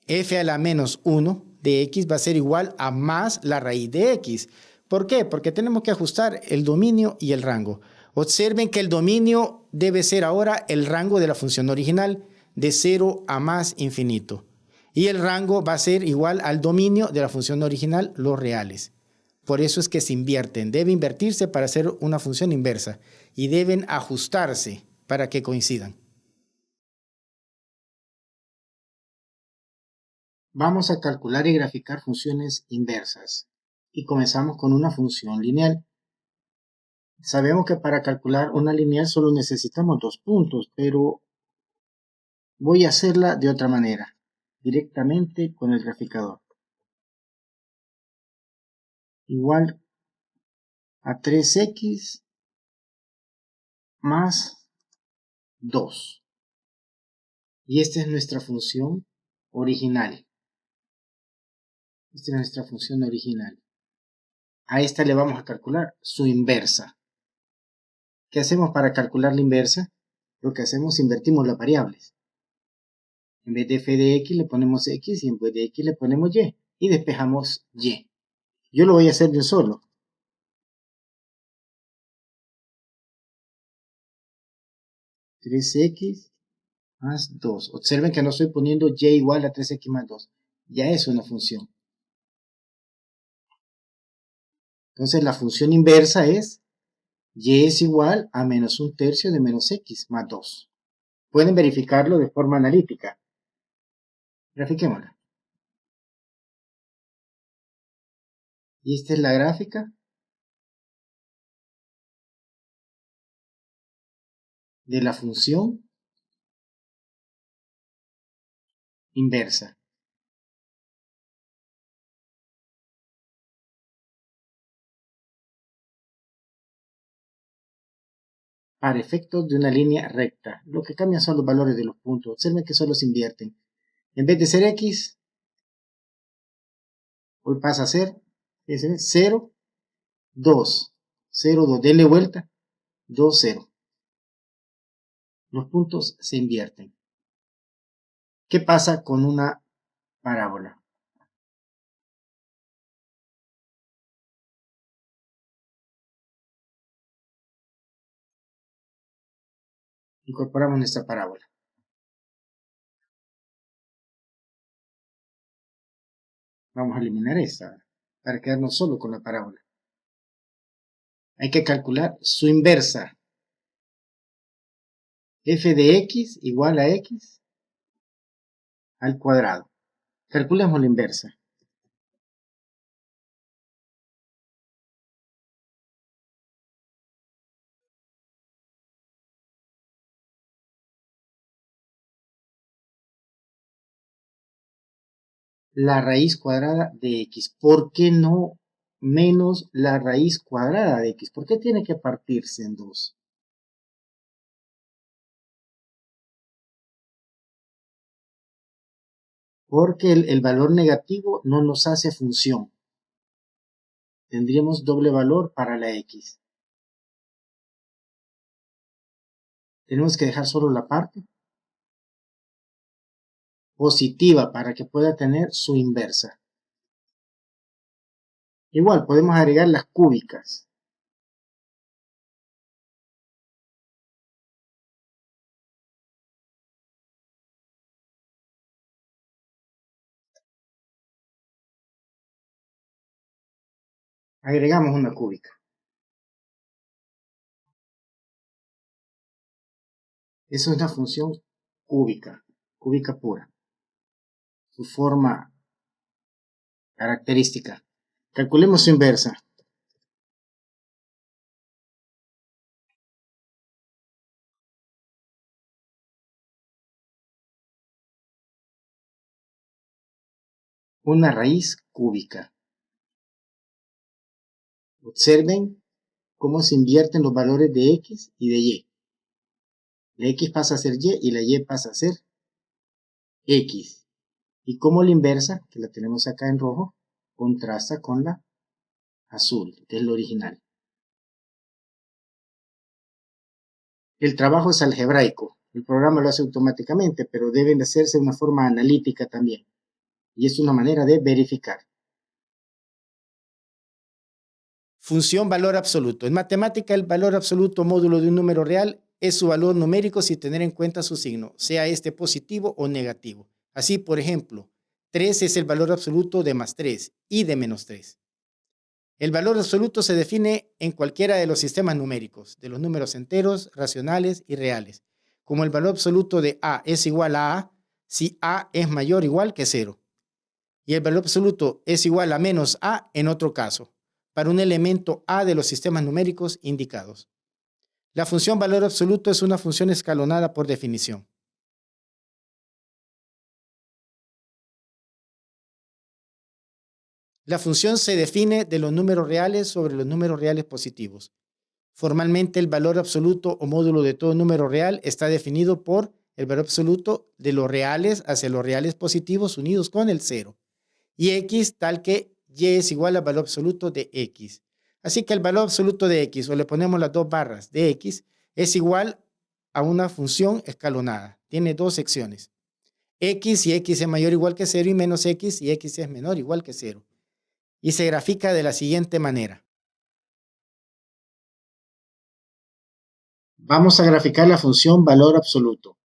F a la menos 1 de x va a ser igual a más la raíz de x. ¿Por qué? Porque tenemos que ajustar el dominio y el rango. Observen que el dominio debe ser ahora el rango de la función original de 0 a más infinito. Y el rango va a ser igual al dominio de la función original, los reales. Por eso es que se invierten. Debe invertirse para hacer una función inversa. Y deben ajustarse para que coincidan. Vamos a calcular y graficar funciones inversas. Y comenzamos con una función lineal. Sabemos que para calcular una lineal solo necesitamos 2 puntos, pero voy a hacerla de otra manera, directamente con el graficador. Igual a 3x más 2. Y esta es nuestra función original. Esta es nuestra función original. A esta le vamos a calcular su inversa. ¿Qué hacemos para calcular la inversa? Lo que hacemos es invertimos las variables. En vez de f de x le ponemos x y en vez de x le ponemos y. Y despejamos y. Yo lo voy a hacer yo solo. 3x más 2. Observen que no estoy poniendo y igual a 3x más 2. Ya es una función. Entonces la función inversa es y es igual a menos 1/3 de menos x más 2. Pueden verificarlo de forma analítica. Grafiquémosla. Y esta es la gráfica de la función inversa. Para efectos de una línea recta. Lo que cambian son los valores de los puntos. Observen que solo se invierten. En vez de ser x, hoy pasa a ser 0, 2. 0, 2. Denle vuelta. 2, 0. Los puntos se invierten. ¿Qué pasa con una parábola? Incorporamos nuestra parábola. Vamos a eliminar esta para quedarnos solo con la parábola. Hay que calcular su inversa. F de x igual a x al cuadrado. Calculemos la inversa. La raíz cuadrada de x. ¿Por qué no menos la raíz cuadrada de x? ¿Por qué tiene que partirse en dos? Porque el valor negativo no nos hace función. Tendríamos doble valor para la x. Tenemos que dejar solo la parte positiva para que pueda tener su inversa. Igual podemos agregar las cúbicas. Agregamos una cúbica. Eso es una función cúbica pura. Su forma característica. Calculemos su inversa. Una raíz cúbica. Observen cómo se invierten los valores de x y de y. La x pasa a ser y y la y pasa a ser x. Y cómo la inversa, que la tenemos acá en rojo, contrasta con la azul, que es la original. El trabajo es algebraico. El programa lo hace automáticamente, pero deben de hacerse de una forma analítica también. Y es una manera de verificar. Función valor absoluto. En matemática, el valor absoluto módulo de un número real es su valor numérico sin tener en cuenta su signo, sea este positivo o negativo. Así, por ejemplo, 3 es el valor absoluto de más 3 y de menos 3. El valor absoluto se define en cualquiera de los sistemas numéricos, de los números enteros, racionales y reales. Como el valor absoluto de A es igual a si A es mayor o igual que 0. Y el valor absoluto es igual a menos A en otro caso, para un elemento A de los sistemas numéricos indicados. La función valor absoluto es una función escalonada por definición. La función se define de los números reales sobre los números reales positivos. Formalmente, el valor absoluto o módulo de todo número real está definido por el valor absoluto de los reales hacia los reales positivos unidos con el 0. Y x tal que y es igual al valor absoluto de x. Así que el valor absoluto de x, o le ponemos las dos barras de x, es igual a una función escalonada. Tiene dos secciones. X y x es mayor o igual que 0 y menos x y x es menor o igual que 0. Y se grafica de la siguiente manera. Vamos a graficar la función valor absoluto.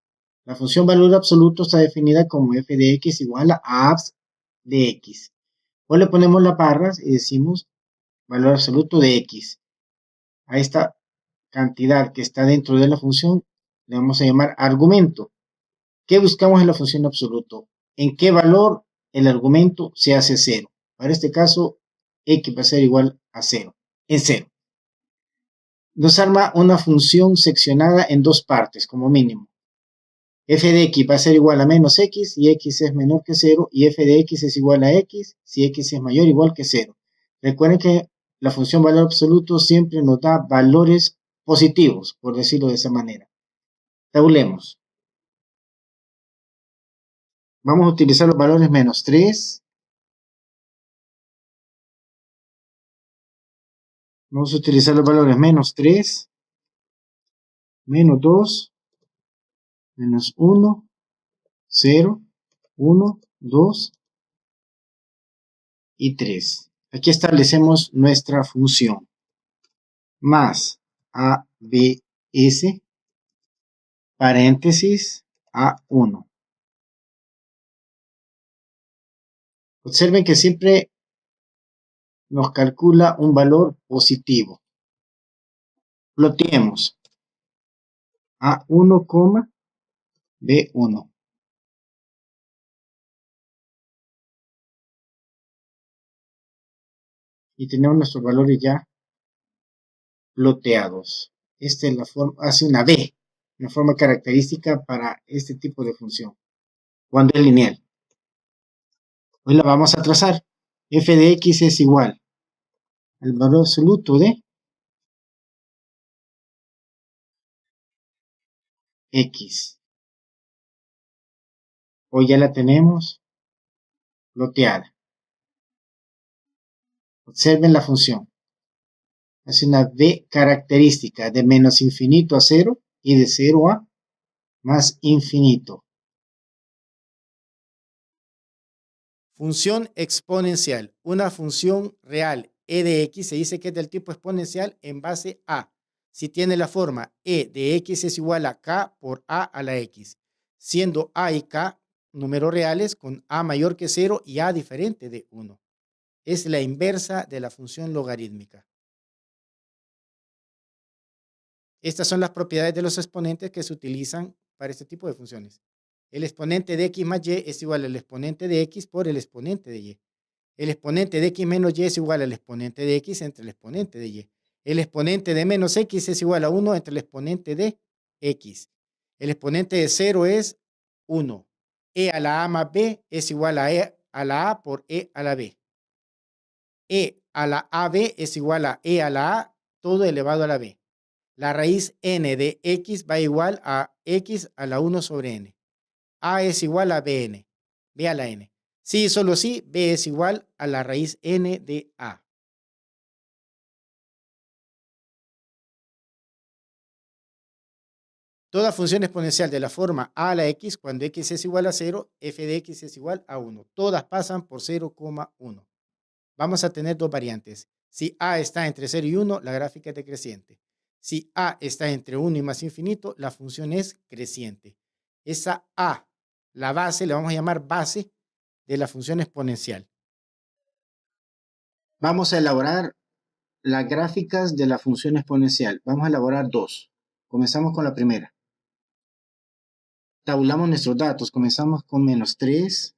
La función valor absoluto está definida como f de x igual a abs de x. O le ponemos las barras y decimos valor absoluto de x. A esta cantidad que está dentro de la función le vamos a llamar argumento. ¿Qué buscamos en la función absoluto? ¿En qué valor el argumento se hace 0? Para este caso, x va a ser igual a 0, en 0. Nos arma una función seccionada en dos partes, como mínimo. F de x va a ser igual a menos x y x es menor que 0 y f de x es igual a x si x es mayor o igual que 0. Recuerden que la función valor absoluto siempre nos da valores positivos, por decirlo de esa manera. Tabulemos. Vamos a utilizar los valores menos 3. Vamos a utilizar los valores menos 3, menos 2 menos 1, 0, 1, 2 y 3. Aquí establecemos nuestra función. Más ABS, paréntesis, A1. Observen que siempre nos calcula un valor positivo. Ploteemos A1, B1. Y tenemos nuestros valores ya ploteados. Esta es la forma, hace una B, una forma característica para este tipo de función, cuando es lineal. Hoy la vamos a trazar. F de X es igual al valor absoluto de X. Hoy ya la tenemos ploteada. Observen la función. Hace una B característica de menos infinito a 0 y de 0 a más infinito. Función exponencial. Una función real e de x se dice que es del tipo exponencial en base a. Si tiene la forma e de x es igual a k por a a la x, siendo a y k números reales con a mayor que 0 y a diferente de 1. Es la inversa de la función logarítmica. Estas son las propiedades de los exponentes que se utilizan para este tipo de funciones. El exponente de x más y es igual al exponente de x por el exponente de y. El exponente de x menos y es igual al exponente de x entre el exponente de y. El exponente de menos x es igual a 1 entre el exponente de x. El exponente de 0 es 1. E a la a más b es igual a e a la a por e a la b. E a la ab es igual a e a la a todo elevado a la b. La raíz n de x va igual a x a la 1 sobre n. A es igual a bn, b a la n. Sí y solo sí, b es igual a la raíz n de a. Toda función exponencial de la forma a la x, cuando x es igual a 0, f de x es igual a 1. Todas pasan por 0,1. Vamos a tener dos variantes. Si a está entre 0 y 1, la gráfica es decreciente. Si a está entre 1 y más infinito, la función es creciente. Esa a, la base, le vamos a llamar base de la función exponencial. Vamos a elaborar las gráficas de la función exponencial. Vamos a elaborar dos. Comenzamos con la primera. Tabulamos nuestros datos. Comenzamos con menos 3,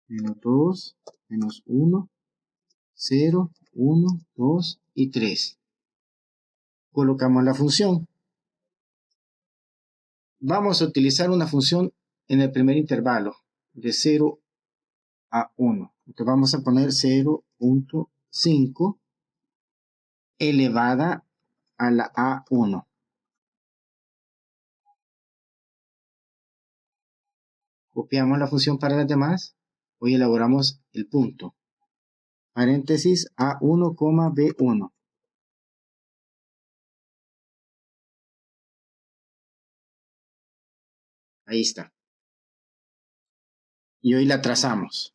menos 2, menos 1, 0, 1, 2 y 3. Colocamos la función. Vamos a utilizar una función en el primer intervalo de 0 a 1. Entonces vamos a poner 0.5 elevada a la A1. Copiamos la función para las demás. Hoy elaboramos el punto. Paréntesis A1, B1. Ahí está. Y hoy la trazamos.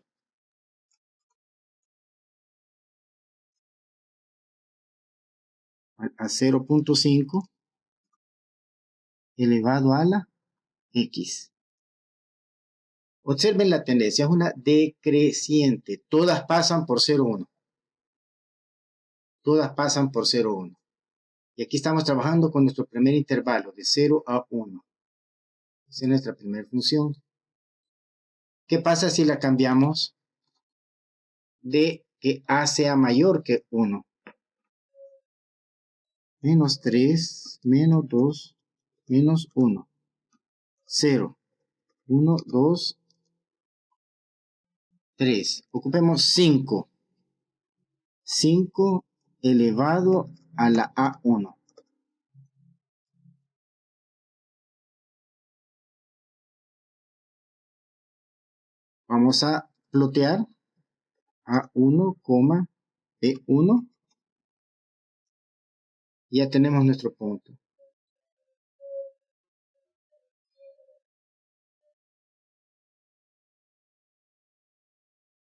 A 0.5 elevado a la X. Observen la tendencia, es una decreciente. Todas pasan por 0,1. Todas pasan por 0,1. Y aquí estamos trabajando con nuestro primer intervalo de 0 a 1. Esa es nuestra primera función. ¿Qué pasa si la cambiamos de que a sea mayor que 1? Menos 3, menos 2, menos 1. 0, 1, 2, 3. Ocupemos 5. 5 elevado a la A1. Vamos a plotear A1, B1. Ya tenemos nuestro punto.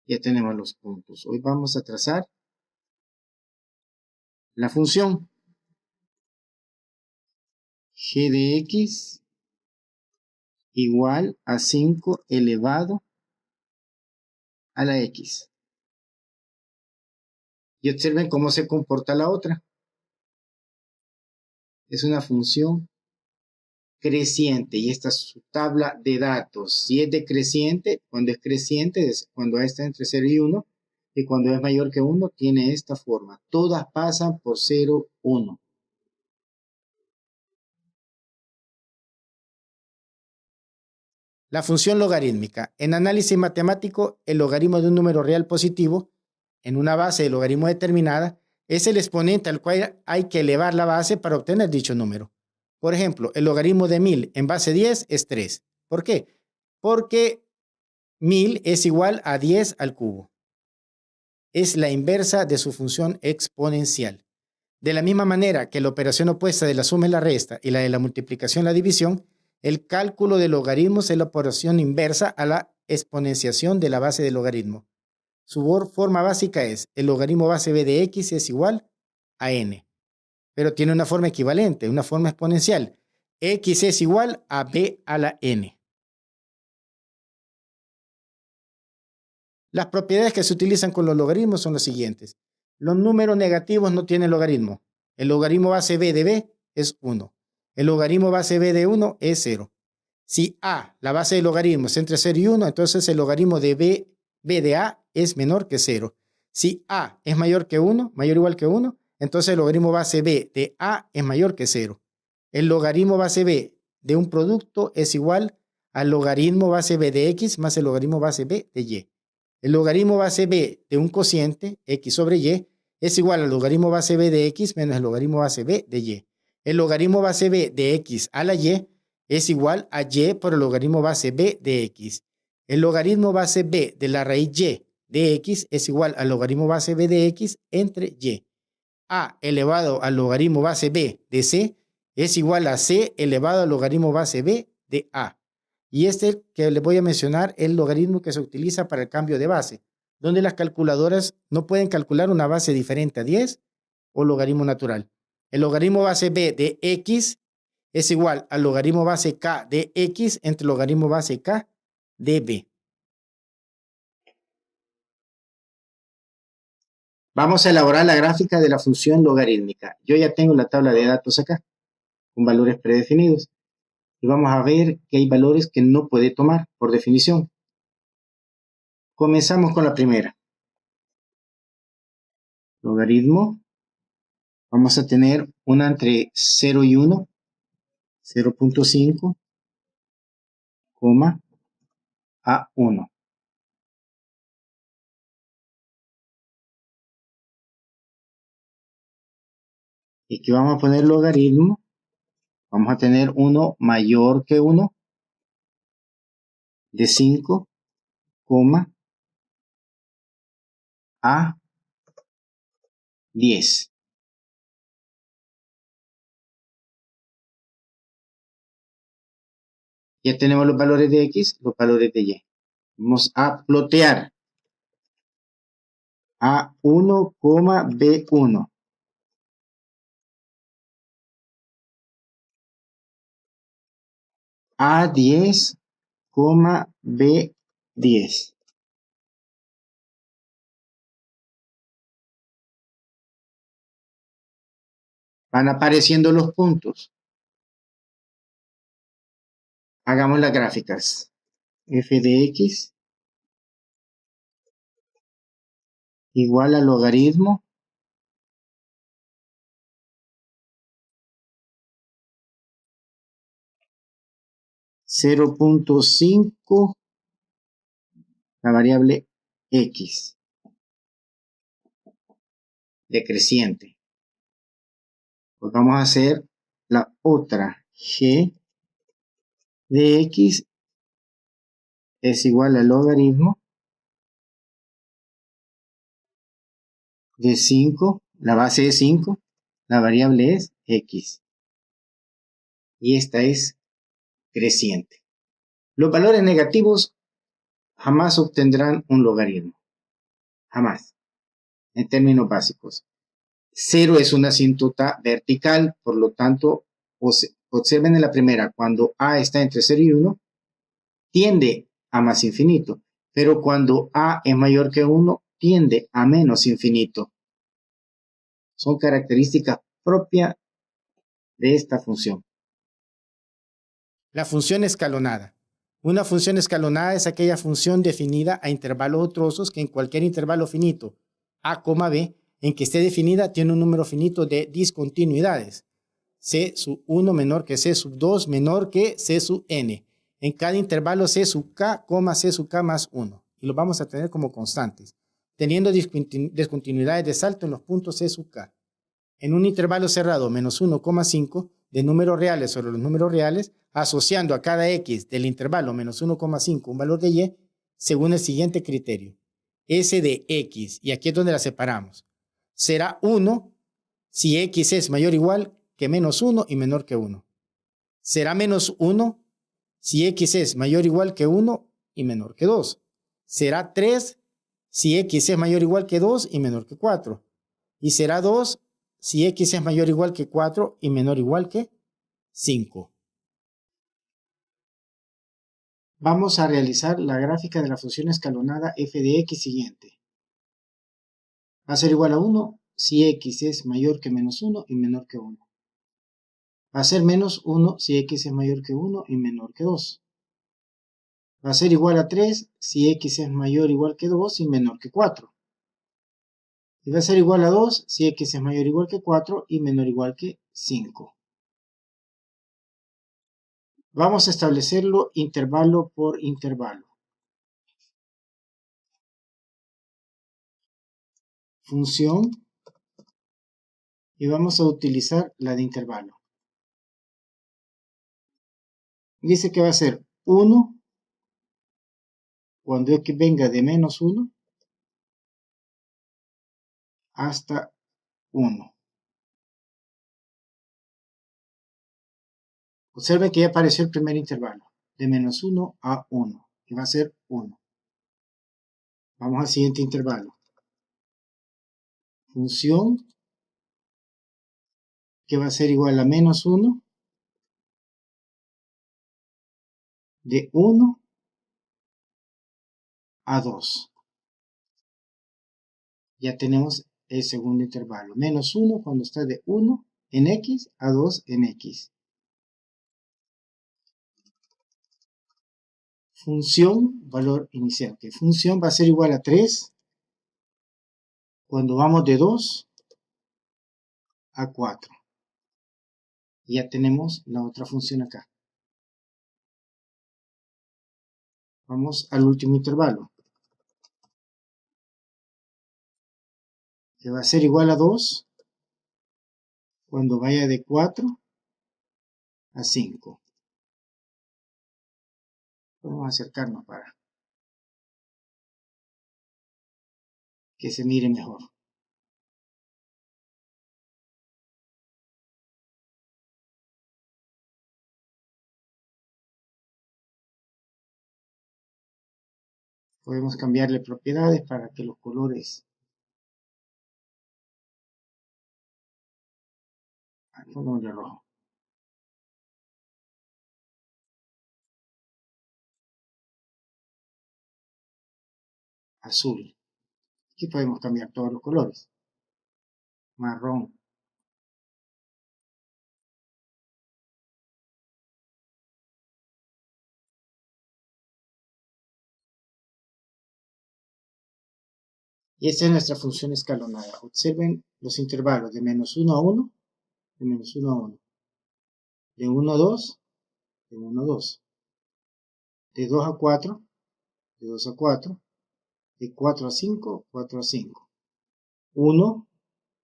Ya tenemos los puntos. Hoy vamos a trazar la función g de x igual a 5 elevado a la x. Y observen cómo se comporta la otra. Es una función creciente y esta es su tabla de datos. Si es decreciente, cuando es creciente, es cuando está entre 0 y 1, y cuando es mayor que 1, tiene esta forma. Todas pasan por 0, 1. La función logarítmica. En análisis matemático, el logaritmo de un número real positivo en una base de logaritmo determinada es el exponente al cual hay que elevar la base para obtener dicho número. Por ejemplo, el logaritmo de 1000 en base 10 es 3. ¿Por qué? Porque 1000 es igual a 10 al cubo. Es la inversa de su función exponencial. De la misma manera que la operación opuesta de la suma y la resta y la de la multiplicación y la división, el cálculo de logaritmos es la operación inversa a la exponenciación de la base del logaritmo. Su forma básica es el logaritmo base b de x es igual a n, pero tiene una forma equivalente, una forma exponencial. X es igual a b a la n. Las propiedades que se utilizan con los logaritmos son las siguientes. Los números negativos no tienen logaritmo. El logaritmo base b de b es 1. El logaritmo base b de 1 es 0. Si a, la base del logaritmo, es entre 0 y 1, entonces el logaritmo de b de a es menor que 0. Si a es mayor que 1, mayor o igual que 1, entonces el logaritmo base b de a es mayor que 0. El logaritmo base b de un producto es igual al logaritmo base b de x más el logaritmo base b de y. El logaritmo base b de un cociente, x sobre y, es igual al logaritmo base b de x menos el logaritmo base b de y. El logaritmo base b de x a la y es igual a y por el logaritmo base b de x. El logaritmo base b de la raíz y de x es igual al logaritmo base b de x entre y. A elevado al logaritmo base b de c es igual a c elevado al logaritmo base b de a. Y este que les voy a mencionar es el logaritmo que se utiliza para el cambio de base, donde las calculadoras no pueden calcular una base diferente a 10 o logaritmo natural. El logaritmo base b de x es igual al logaritmo base k de x entre logaritmo base k de b. Vamos a elaborar la gráfica de la función logarítmica. Yo ya tengo la tabla de datos acá, con valores predefinidos. Y vamos a ver que hay valores que no puede tomar, por definición. Comenzamos con la primera. Logaritmo. Vamos a tener una entre 0 y 1, 0.5, a 1. Y aquí vamos a poner logaritmo. Vamos a tener uno mayor que 1 de 5, a 10. Ya tenemos los valores de x, los valores de y. Vamos a plotear A1, B1. A10, B10. Van apareciendo los puntos. Hagamos las gráficas. F de x igual al logaritmo (0.5) la variable x decreciente. Pues vamos a hacer la otra. G de x es igual al logaritmo de 5, la base es 5, la variable es x. Y esta es creciente. Los valores negativos jamás obtendrán un logaritmo. a más, en términos básicos. 0 es una asíntota vertical, por lo tanto, observen en la primera, cuando A está entre 0 y 1, tiende a más infinito, pero cuando A es mayor que 1, tiende a menos infinito. Son características propias de esta función. La función escalonada. Una función escalonada es aquella función definida a intervalos o trozos que en cualquier intervalo finito, a, b, en que esté definida tiene un número finito de discontinuidades. C sub 1 menor que C sub 2 menor que C sub n. En cada intervalo C sub k, C sub k más 1. Y lo vamos a tener como constantes, teniendo discontinuidades de salto en los puntos C sub k. En un intervalo cerrado menos 1,5 de números reales sobre los números reales, asociando a cada x del intervalo menos 1,5 un valor de y, según el siguiente criterio. S de x, y aquí es donde la separamos, será 1 si x es mayor o igual que menos 1 y menor que 1. Será menos 1 si x es mayor o igual que 1 y menor que 2. Será 3 si x es mayor o igual que 2 y menor que 4. Y será 2 si x es mayor o igual que 4 y menor o igual que 5. Vamos a realizar la gráfica de la función escalonada f de x siguiente. Va a ser igual a 1 si x es mayor que menos 1 y menor que 1. Va a ser menos 1 si x es mayor que 1 y menor que 2. Va a ser igual a 3 si x es mayor o igual que 2 y menor que 4. Y va a ser igual a 2 si x es mayor o igual que 4 y menor o igual que 5. Vamos a establecerlo intervalo por intervalo. Función. Y vamos a utilizar la de intervalo. Dice que va a ser 1 cuando x venga de menos 1 hasta 1. Observen que ya apareció el primer intervalo, de menos 1 a 1, que va a ser 1. Vamos al siguiente intervalo. Función que va a ser igual a menos 1, de 1 a 2. Ya tenemos el segundo intervalo. Menos 1 cuando está de 1 en x a 2 en x. Función, valor inicial, que función va a ser igual a 3 cuando vamos de 2 a 4. Y ya tenemos la otra función acá. Vamos al último intervalo, que va a ser igual a 2 cuando vaya de 4 a 5. Vamos a acercarnos para que se mire mejor. Podemos cambiarle propiedades para que los colores... Pongámosle rojo. Azul. Aquí podemos cambiar todos los colores. Marrón. Y esta es nuestra función escalonada. Observen los intervalos de menos 1 a 1, de menos 1 a 1, de 1 a 2, de 1 a 2, de 2 a 4, de 2 a 4, de 4 a 5, 4 a 5. 1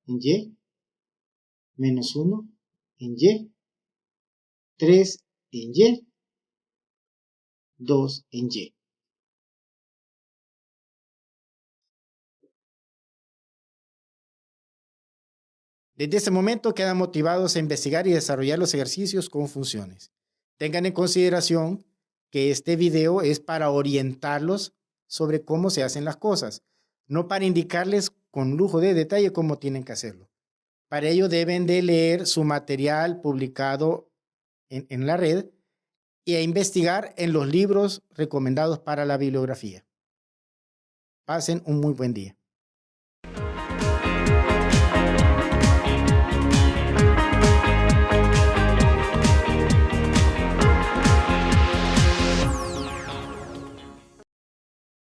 en Y, menos 1 en Y, 3 en Y, 2 en Y. Desde ese momento quedan motivados a investigar y desarrollar los ejercicios con funciones. Tengan en consideración que este video es para orientarlos sobre cómo se hacen las cosas. no para indicarles con lujo de detalle cómo tienen que hacerlo. Para ello deben de leer su material publicado en la red e investigar en los libros recomendados para la bibliografía. Pasen un muy buen día.